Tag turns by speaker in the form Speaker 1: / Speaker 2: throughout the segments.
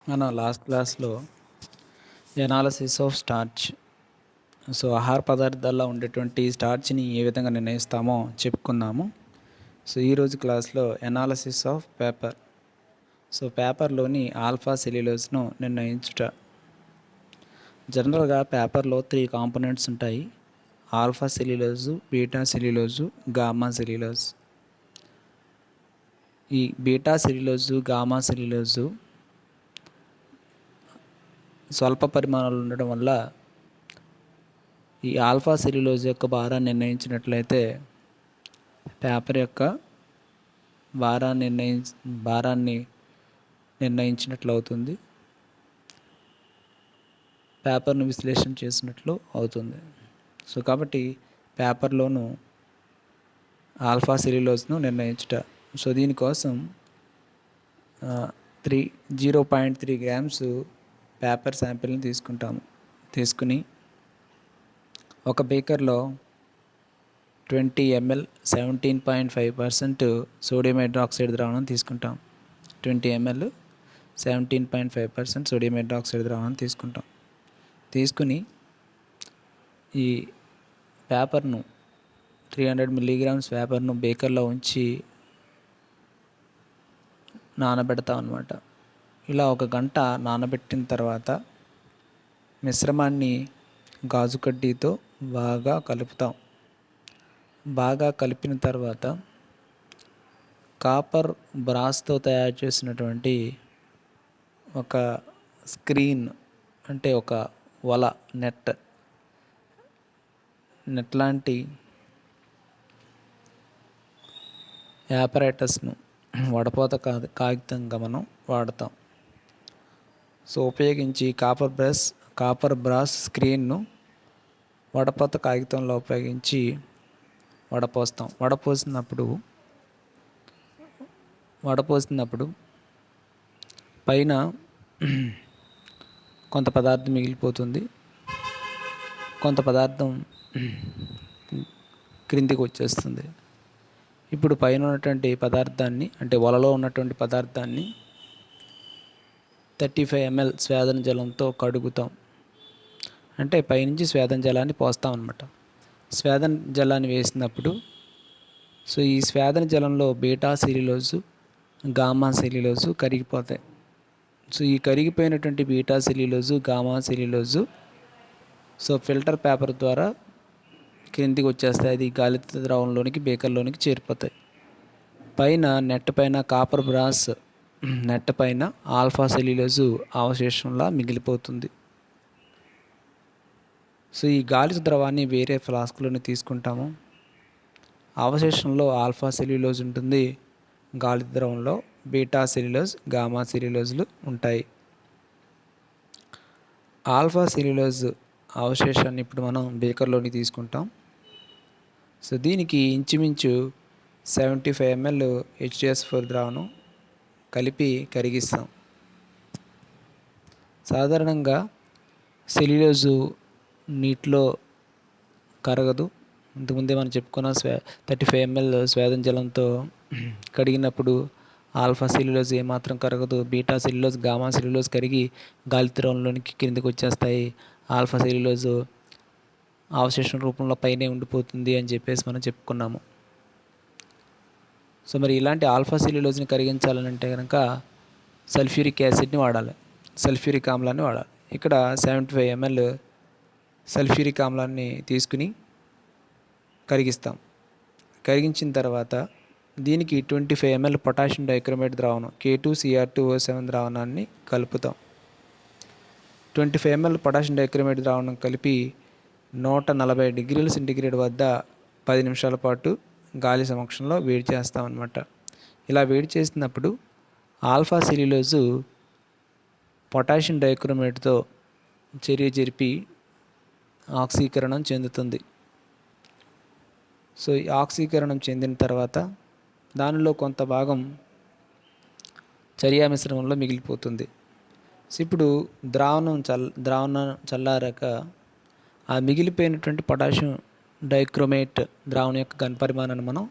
Speaker 1: మన లాస్ట్ క్లాస్లో analysis of starch ఆహార పదార్థాల్లో ఉండేటువంటి స్టార్చ్ని ఏ విధంగా నిర్ణయిస్తామో చెప్పుకున్నాము. ఈరోజు క్లాస్లో ఎనాలసిస్ ఆఫ్ పేపర్ పేపర్లోని ఆల్ఫా సెల్యులోజ్ను నిర్ణయించుట. జనరల్గా పేపర్లో 3 కాంపోనెంట్స్ ఉంటాయి: alpha cellulose, beta cellulose, gamma cellulose. ఈ బీటా సెల్యులోజు, గామా సెల్యులోజు స్వల్ప పరిమాణాలు ఉండడం వల్ల ఈ ఆల్ఫా సెల్యులోజ్ యొక్క భారాన్ని నిర్ణయించినట్లయితే పేపర్ యొక్క భారాన్ని నిర్ణయించినట్లు అవుతుంది, పేపర్ను విశ్లేషణ చేసినట్లు అవుతుంది. కాబట్టి పేపర్లోను ఆల్ఫా సెల్యులోజ్ను నిర్ణయించుట. దీనికోసం 0.3 గ్రామ్స్ పేపర్ శాంపిల్ని తీసుకుని ఒక బేకర్లో 20 ml 17.5% సోడియం హైడ్రాక్సైడ్ ద్రావణం తీసుకుంటాం. 20 ml 17.5% సోడియం హైడ్రాక్సైడ్ ద్రావణం తీసుకుని ఈ పేపర్ను 300 mg పేపర్ను బేకర్లో ఉంచి నానబెడతాం అన్నమాట. ఇలా 1 గంట నానబెట్టిన తర్వాత మిశ్రమాన్ని గాజు కడ్డీతో బాగా కలుపుతాం. బాగా కలిపిన తర్వాత కాపర్ బ్రాస్తో తయారు చేసినటువంటి ఒక స్క్రీన్, అంటే ఒక వల, నెట్ లాంటి యాపరేటస్ను వడపోత కాగితంగా మనం వాడతాం. ఉపయోగించి కాపర్ బ్రాస్ స్క్రీన్ను వడపోత కాగితంలో ఉపయోగించి వడపోస్తాం. వడపోసినప్పుడు పైన కొంత పదార్థం మిగిలిపోతుంది, కొంత పదార్థం క్రిందికి వచ్చేస్తుంది. ఇప్పుడు పైన ఉన్నటువంటి పదార్థాన్ని, అంటే వలలో ఉన్నటువంటి పదార్థాన్ని 35 ml స్వేదన జలంతో కడుగుతాం. అంటే పైనుంచి స్వేదన జలాన్ని పోస్తాం అన్నమాట. స్వేదన జలాన్ని వేసినప్పుడు ఈ స్వేదన జలంలో బీటా సెల్యులోజు, గామా సెల్యులోజు కరిగిపోతాయి. ఈ కరిగిపోయినటువంటి beta cellulose, gamma cellulose filter paper ద్వారా క్రిందికి వచ్చేస్తాయి. అది గాలి ద్రావణంలోనికి, బేకర్లోనికి చేరిపోతాయి. పైన నెట్ పైన కాపర్ బ్రాస్ నెట్ పైన ఆల్ఫా సెల్యులోజు అవశేషంలా మిగిలిపోతుంది. ఈ గాలి ద్రవాన్ని వేరే ఫ్లాస్క్లోని తీసుకుంటాము. అవశేషంలో ఆల్ఫా సెల్యులోజ్ ఉంటుంది, గాలి ద్రవంలో బీటా సెల్యులోజ్, గామా సెల్యులోజ్లు ఉంటాయి. ఆల్ఫా సెల్యులోజ్ అవశేషాన్ని ఇప్పుడు మనం బేకర్లోని తీసుకుంటాం. దీనికి ఇంచుమించు 75 ml H2SO4 ద్రావణం కలిపి కరిగిస్తాం. సాధారణంగా సెల్యులోజు నీటిలో కరగదు. ఇంతకుముందే మనం చెప్పుకున్న 35 ml స్వేదన జలంతో కడిగినప్పుడు ఆల్ఫా సెల్యులోజ్ ఏమాత్రం కరగదు. బీటా సెల్యులోజ్, గామా సెల్యులోజ్ కరిగి గాలి ద్రవంలోనికి క్రిందికి వచ్చేస్తాయి. ఆల్ఫా సెల్యులోజ్ అవశేషం రూపంలో పైనే ఉండిపోతుంది అని చెప్పేసి మనం చెప్పుకున్నాము. మరి ఇలాంటి ఆల్ఫా సెల్యులోజ్ని కరిగించాలంటే కనుక సల్ఫ్యూరిక్ యాసిడ్ని వాడాలి, సల్ఫ్యూరిక్ ఆమ్లాన్ని వాడాలి. ఇక్కడ 75 ml సల్ఫ్యూరిక్ ఆమ్లాన్ని తీసుకుని కరిగిస్తాం. కరిగించిన తర్వాత దీనికి 25 ml పొటాషియం డైక్రోమేట్ ద్రావణం K2Cr2O7 ద్రావణాన్ని కలుపుతాం. 25 ml పొటాషియం డైక్రోమేట్ ద్రావణం కలిపి 140 డిగ్రీల సెంటీగ్రేడ్ వద్ద 10 నిమిషాల పాటు గాలి సమక్షంలో వేడి చేస్తాం అన్నమాట. ఇలా వేడి చేసినప్పుడు ఆల్ఫా సెల్యులోజు పొటాషియం డైక్రోమేట్తో చర్య జరిపి ఆక్సీకరణం చెందుతుంది. ఈ ఆక్సీకరణం చెందిన తర్వాత దానిలో కొంత భాగం చర్యా మిశ్రమంలో మిగిలిపోతుంది. ఇప్పుడు ద్రావణం చల్లారాక ఆ మిగిలిపోయినటువంటి పొటాషియం డైక్రోమేట్ ద్రావణం యొక్క ఘనపరిమాణాన్ని మనం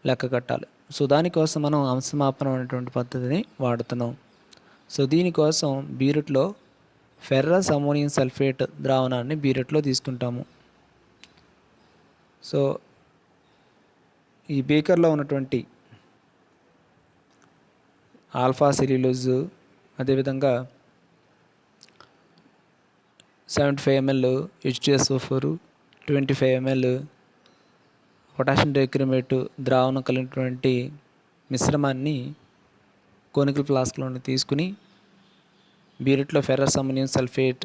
Speaker 1: లెక్క కట్టాలి. దానికోసం మనం అంశమాపనం అనేటువంటి పద్ధతిని వాడుతున్నాం. సో దీనికోసం బీరుట్లో ఫెర్రస్ అమోనియం సల్ఫేట్ ద్రావణాన్ని బీరుట్లో తీసుకుంటాము. సో ఈ బీకర్లో ఉన్నటువంటి ఆల్ఫా సెల్యులోజ్, అదేవిధంగా 75 ml H2SO4, 25 ml potassium dichromate ద్రావణం కలిగినటువంటి మిశ్రమాన్ని కోనికల్ ఫ్లాస్క్లోని తీసుకుని బీరుట్లో ఫెర్రస్ అమోనియం సల్ఫేట్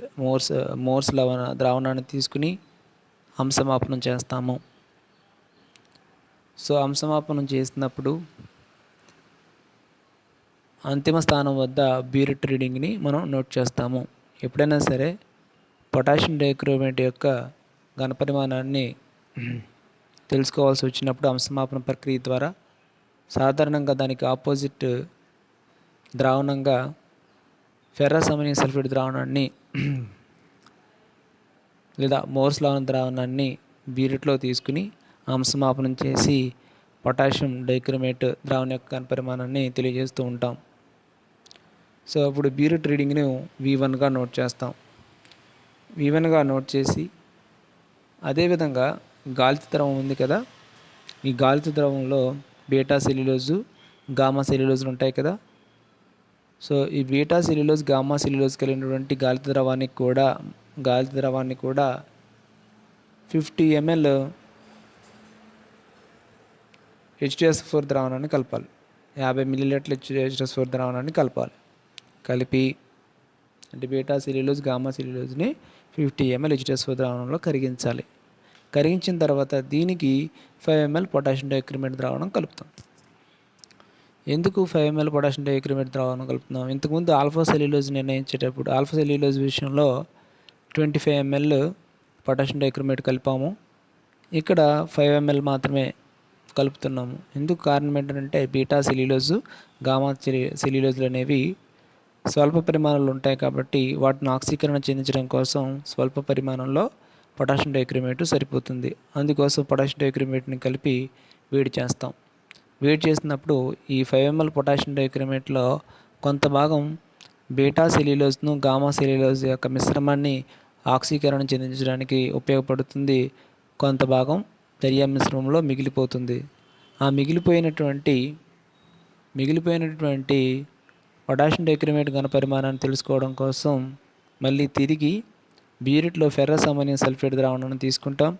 Speaker 1: మోర్స్ ద్రావణాన్ని తీసుకుని అంశమాపనం చేస్తాము. సో అంశమాపనం చేసినప్పుడు అంతిమ స్థానం వద్ద బీరుట్ రీడింగ్ని మనం నోట్ చేస్తాము. ఎప్పుడైనా సరే పొటాషియం డైక్రోమేట్ యొక్క ఘనపరిమాణాన్ని తెలుసుకోవాల్సి వచ్చినప్పుడు అంశమాపన ప్రక్రియ ద్వారా సాధారణంగా దానికి ఆపోజిట్ ద్రావణంగా ఫెర్రస్ అమోనియం సల్ఫేట్ ద్రావణాన్ని లేదా మోర్స్ లవణ ద్రావణాన్ని బీరుట్లో తీసుకుని అంశమాపనం చేసి పొటాషియం డైక్రోమేట్ ద్రావణం యొక్క ఘనపరిమాణాన్ని తెలియజేస్తూ ఉంటాం. సో అప్పుడు బీరుట్ రీడింగ్ను V1గా నోట్ చేస్తాం. V1గా నోట్ చేసి అదేవిధంగా గాలిత ద్రవం ఉంది కదా, ఈ గాలిత ద్రవంలో బీటా సెల్యులోజు, గామా సెల్యులోజులు ఉంటాయి కదా. సో ఈ బీటా సెల్యులోజ్, గామా సెల్యులోజ్ కలిగినటువంటి గాలిత ద్రవాన్ని కూడా 50 ml H2SO4 ద్రావణాన్ని కలపాలి. 50 ml H2SO4 ద్రావణాన్ని కలిపి అంటే బీటా సెల్యులోజ్, గామా సెల్యులోజ్ని 50 ml H2SO4 ద్రావణంలో కరిగించాలి. కరిగించిన తర్వాత దీనికి 5 ml పొటాషియం డైక్రోమేట్ ద్రావణం కలుపుతాం. ఎందుకు 5 ml పొటాషియం డైక్రోమేట్ ద్రావణం కలుపుతున్నాం? ఇంతకుముందు ఆల్ఫా సెల్యులోజ్ నిర్ణయించేటప్పుడు ఆల్ఫా సెల్యులోజ్ విషయంలో 25 ml పొటాషియం డైక్రోమేట్ కలిపాము. ఇక్కడ 5 ml మాత్రమే కలుపుతున్నాము. ఎందుకు కారణం ఏంటంటే బీటా సెల్యులోజ్, గామా సెల్యులోజ్లు అనేవి స్వల్ప పరిమాణంలో ఉంటాయి కాబట్టి వాటిని ఆక్సీకరణ చెందించడం కోసం స్వల్ప పరిమాణంలో పొటాషియం డైక్రోమేట్ సరిపోతుంది. అందుకోసం పొటాషియం డైక్రోమేట్ని కలిపి వేడి చేస్తాం. వేడి చేసినప్పుడు ఈ 5 ml పొటాషియం డైక్రోమేట్లో కొంత భాగం బీటా సెల్యులోజ్ను, గామా సెల్యులోజ్ యొక్క మిశ్రమాన్ని ఆక్సీకరణ చెందించడానికి ఉపయోగపడుతుంది. కొంత భాగం దర్యా మిశ్రమంలో మిగిలిపోతుంది. ఆ మిగిలిపోయినటువంటి పొటాషియం డైక్రోమేట్ ఘనపరిమాణాన్ని తెలుసుకోవడం కోసం మళ్ళీ తిరిగి బీరుట్లో ఫెర్రస్ అమోనియం సల్ఫేట్ ద్రావణాన్ని తీసుకుంటాం.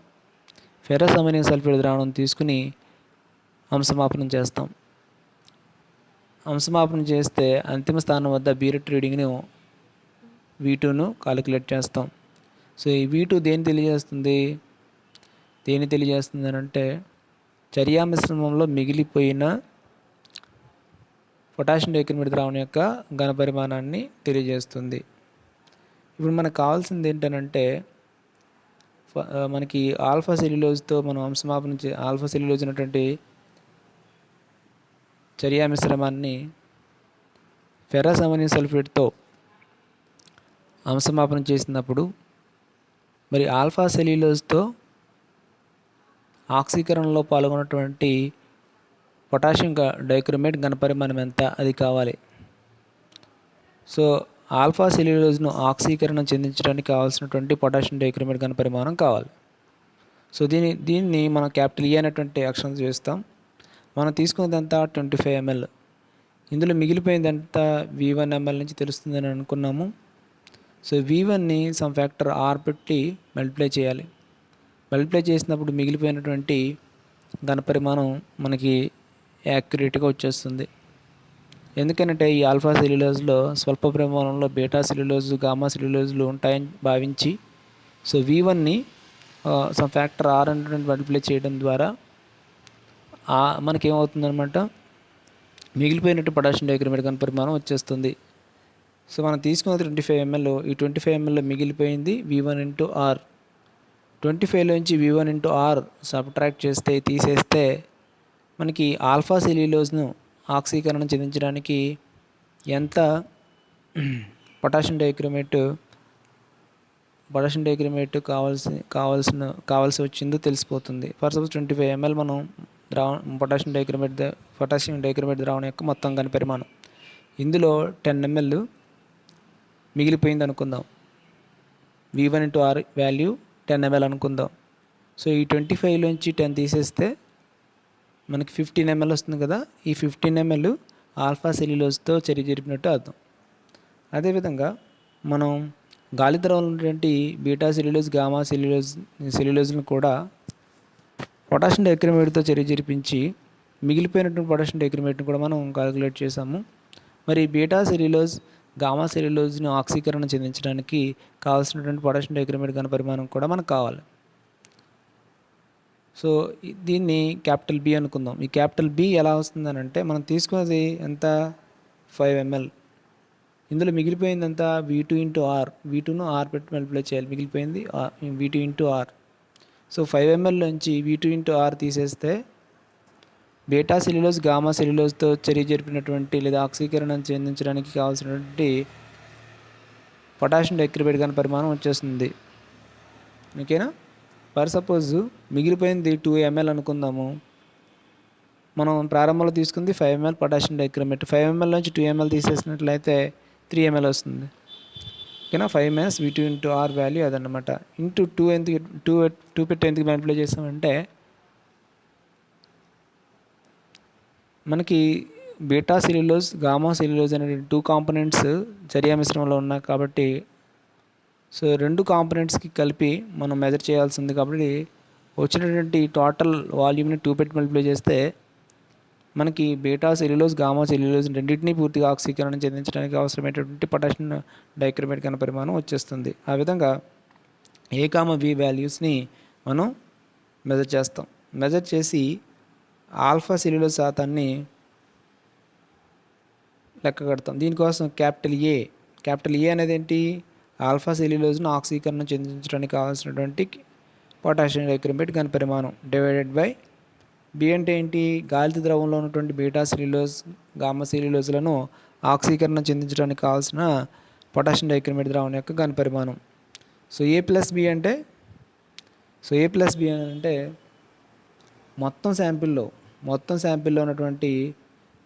Speaker 1: ఫెర్రస్ అమోనియం సల్ఫేట్ ద్రావణం తీసుకుని అంశమాపనం చేస్తాం. అంశమాపనం చేస్తే అంతిమ స్థానం వద్ద బీరుట్ రీడింగ్ను V2ను కాలిక్యులేట్ చేస్తాం. సో ఈ V2 దేని తెలియజేస్తుంది అని అంటే చర్యా మిశ్రమంలో మిగిలిపోయిన పొటాషియం డైక్రోమేట్ ద్రావణం యొక్క ఘనపరిమాణాన్ని తెలియజేస్తుంది. ఇప్పుడు మనకు కావాల్సింది ఏంటంటే మనకి ఆల్ఫా సెల్యులోజ్తో మనం అంశమాపనం ఆల్ఫా సెల్యులోజ్ ఉన్నటువంటి చర్యా మిశ్రమాన్ని ఫెర్రస్ అమోనియం సల్ఫేట్తో అంశమాపనం చేసినప్పుడు మరి ఆల్ఫా సెల్యులోజ్తో ఆక్సీకరణలో పాల్గొన్నటువంటి పొటాషియం డైక్రోమేట్ ఘనపరిమాణం ఎంత అది కావాలి. సో ఆల్ఫా సెల్యులోజ్ను ఆక్సీకరణం చెందించడానికి కావాల్సినటువంటి పొటాషియం డైక్రోమేట్ ఘనపరిమాణం కావాలి. సో దీన్ని మనం క్యాపిటల్ E అనేటువంటి అక్షరం చేస్తాం. మనం తీసుకున్నదంతా 25 ml. ఇందులో మిగిలిపోయిందంతా V1 ml నుంచి తెలుస్తుందని అనుకున్నాము. సో V1ని సమ్ ఫ్యాక్టర్ R పెట్టి మల్టిప్లై చేయాలి. మల్టిప్లై చేసినప్పుడు మిగిలిపోయినటువంటి ఘనపరిమాణం మనకి యాక్యురేట్గా వచ్చేస్తుంది. ఎందుకంటే ఈ ఆల్ఫా సెల్యులోజ్లో స్వల్ప పరిమాణంలో బీటా సెల్యులోజ్, గామా సెల్యులోజ్లు ఉంటాయని భావించి సో V1ని సమ్ ఫ్యాక్టర్ R అనేటువంటి మల్టిప్లై చేయడం ద్వారా మనకేమవుతుందన్నమాట, మిగిలిపోయినట్టు పొటాషియం డైక్రోమేట్ ఘనపరిమాణం వచ్చేస్తుంది. సో మనం తీసుకున్నది 25 ml. ఈ 25 ml మిగిలిపోయింది V1 × R. 25లోంచి V1 × R subtract తీసేస్తే మనకి ఆల్ఫా సెల్యులోజ్ను ఆక్సీకరణం చెందించడానికి ఎంత పొటాషియం డైక్రోమేట్ కావాల్సి వచ్చిందో తెలిసిపోతుంది. ఫర్ సపోజ్ 25 ml మనం పొటాషియం డైక్రోమేట్ ద్రావణం యొక్క మొత్తం ఘనపరిమాణం. ఇందులో 10 ml మిగిలిపోయింది అనుకుందాం. V1/R వాల్యూ 10 ml అనుకుందాం. సో ఈ 25లోంచి 10 తీసేస్తే మనకి 15 ml వస్తుంది కదా. ఈ 15 ml ఆల్ఫా సెల్యులోజ్తో చర్య జరిపినట్టు అర్థం. అదేవిధంగా మనం గాలి ద్రవంలో ఉన్నటువంటి బీటా సెల్యులోజ్, గామా సెల్యులోజ్ను కూడా పొటాషియం డైక్రోమేట్తో చర్య జరిపించి మిగిలిపోయినటువంటి పొటాషియం డైక్రోమేట్ని కూడా మనం కాలిక్యులేట్ చేసాము. మరి బీటా సెల్యులోజ్, గామా సెల్యులోజ్ని ఆక్సీకరణ చెందించడానికి కావాల్సినటువంటి పొటాషియం డైక్రోమేట్ ఘన పరిమాణం కూడా మనకు కావాలి. సో దీన్ని క్యాపిటల్ బి అనుకుందాం. ఈ క్యాపిటల్ బి ఎలా వస్తుందని అంటే మనం తీసుకున్నది ఎంత 5 ml. ఇందులో మిగిలిపోయింది ఎంత V2/R. V2ను R పెట్టి మల్టిప్లై చేయాలి. మిగిలిపోయింది V2/R. సో 5 ml నుంచి V2/R తీసేస్తే బీటా సెల్యులోజ్, గామా సెల్యులోజ్తో చర్య జరిపినటువంటి లేదా ఆక్సీకరణ చెందించడానికి కావాల్సినటువంటి పొటాషియం డైక్రోమేట్ ఘన పరిమాణం వచ్చేస్తుంది. ఓకేనా. ఫర్ సపోజ్ మిగిలిపోయింది 2 ml అనుకుందాము. మనం ప్రారంభంలో తీసుకుంది 5 ml పొటాషియం డైక్రోమేట్. 5 ml నుంచి 2 ml తీసేసినట్లయితే 3 ml వస్తుంది. ఓకేనా. 5 - V2/R వాల్యూ అదనమాట. ఇంటూ 2 పెట్టి ఎందుకు మల్టిప్లై చేస్తామంటే మనకి బీటా సెల్యులోజ్, గామా సెల్యులోజ్ అనే 2 కాంపోనెంట్స్ చర్యా మిశ్రమంలో ఉన్నాయి కాబట్టి సో 2 కాంపోనెంట్స్కి కలిపి మనం మెజర్ చేయాల్సింది కాబట్టి వచ్చినటువంటి టోటల్ వాల్యూమ్ని 2 పెట్టి మల్టిప్లై చేస్తే మనకి బీటా సెల్యులోజ్, గామా సెల్యులోజ్ రెండింటినీ పూర్తిగా ఆక్సీకరణ చెందించడానికి అవసరమైనటువంటి పొటాషియం డైక్రోమేట్ ఘన పరిమాణం వచ్చేస్తుంది. ఆ విధంగా A, B వాల్యూస్ని మనం మెజర్ చేస్తాం. మెజర్ చేసి ఆల్ఫా సెల్యులోజ్ శాతాన్ని లెక్క కడతాం. దీనికోసం క్యాపిటల్ ఏ అనేది ఏంటి, ఆల్ఫా సెల్యులోజ్ను ఆక్సీకరణ చెందించడానికి కావాల్సినటువంటి పొటాషియం డైక్రోమేట్ ఘన పరిమాణం డివైడెడ్ బై బి అంటే ఏంటి, గాలి ద్రవంలో ఉన్నటువంటి బీటా సెల్యులోజ్, గామా సెల్యులోజ్లను ఆక్సీకరణ చెందించడానికి కావాల్సిన పొటాషియం డైక్రోమేట్ ద్రావణం యొక్క ఘన పరిమాణం. సో A+B అంటే మొత్తం శాంపిల్లో ఉన్నటువంటి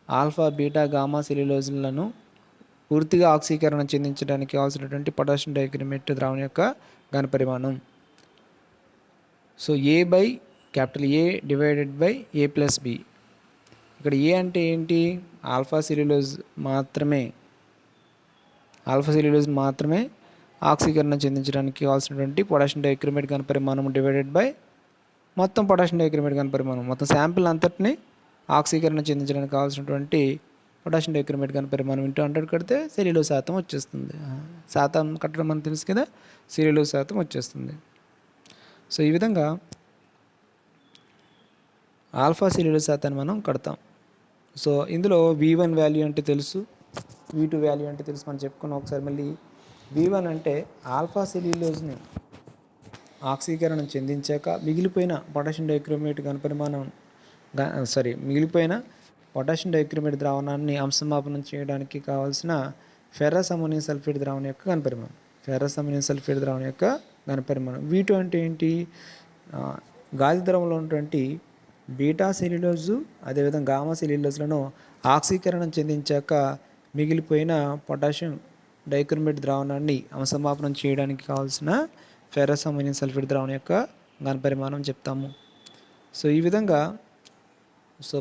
Speaker 1: ఆల్ఫా, బీటా, గామా సెల్యులోజ్లను పూర్తిగా ఆక్సీకరణ చెందించడానికి కావాల్సినటువంటి పొటాషియం డైక్రోమేట్ ద్రావణం యొక్క ఘన పరిమాణం. So capital A divided by A+B. ఇక్కడ ఏ అంటే ఏంటి, ఆల్ఫా సెల్యులోజ్ మాత్రమే ఆక్సీకరణ చెందించడానికి కావాల్సినటువంటి పొటాషియం డైక్రోమేట్ ఘన పరిమాణం డివైడెడ్ బై మొత్తం పొటాషియం డైక్రోమేట్ ఘన పరిమాణం. మొత్తం శాంపిల్ అంతటిని ఆక్సీకరణ చెందించడానికి కావాల్సినటువంటి పొటాషియం డైక్రోమేట్ ఘన పరిమాణం ఇంటూ 100 కడితే సెల్యులోజ్ శాతం వచ్చేస్తుంది. శాతం కట్టడం మనకు తెలుసు కదా, సెల్యులోజ్ శాతం వచ్చేస్తుంది. సో ఈ విధంగా ఆల్ఫా సెల్యులోజ్ శాతాన్ని మనం కడతాం. సో ఇందులో V1 వాల్యూ అంటే తెలుసు, V2 వాల్యూ అంటే తెలుసు మనం చెప్పుకున్నాం. ఒకసారి మళ్ళీ V1 అంటే ఆల్ఫా సెల్యులోజ్ని ఆక్సీకరణ చెందించాక మిగిలిపోయిన పొటాషియం డైక్రోమేట్ ఘన పరిమాణం మిగిలిపోయిన పొటాషియం డైక్రోమేట్ ద్రావణాన్ని అంశమాపనం చేయడానికి కావాల్సిన ఫెర్రస్ అమోనియం సల్ఫేట్ ద్రావణం యొక్క ఘన పరిమాణం. V2 అంటే ఏంటి, గాలి ద్రవంలో ఉన్నటువంటి బీటా సెల్యులోజ్ అదేవిధంగా గామా సెల్యులోజ్లను ఆక్సీకరణ చెందించాక మిగిలిపోయిన పొటాషియం డైక్రోమేట్ ద్రావణాన్ని అంశమాపనం చేయడానికి కావాల్సిన ఫెర్రస్ అమోనియం సల్ఫేట్ ద్రావణం యొక్క ఘన పరిమాణం చెప్తాము. సో ఈ విధంగా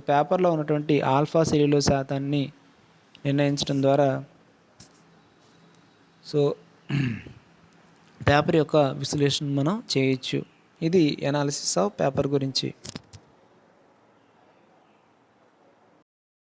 Speaker 1: పేపర్లో ఉన్నటువంటి ఆల్ఫా సెల్యులోజ్ శాతాన్ని నిర్ణయించడం ద్వారా పేపర్ యొక్క విశ్లేషణ మనం చేయొచ్చు. ఇది ఎనాలిసిస్ ఆఫ్ పేపర్ గురించి.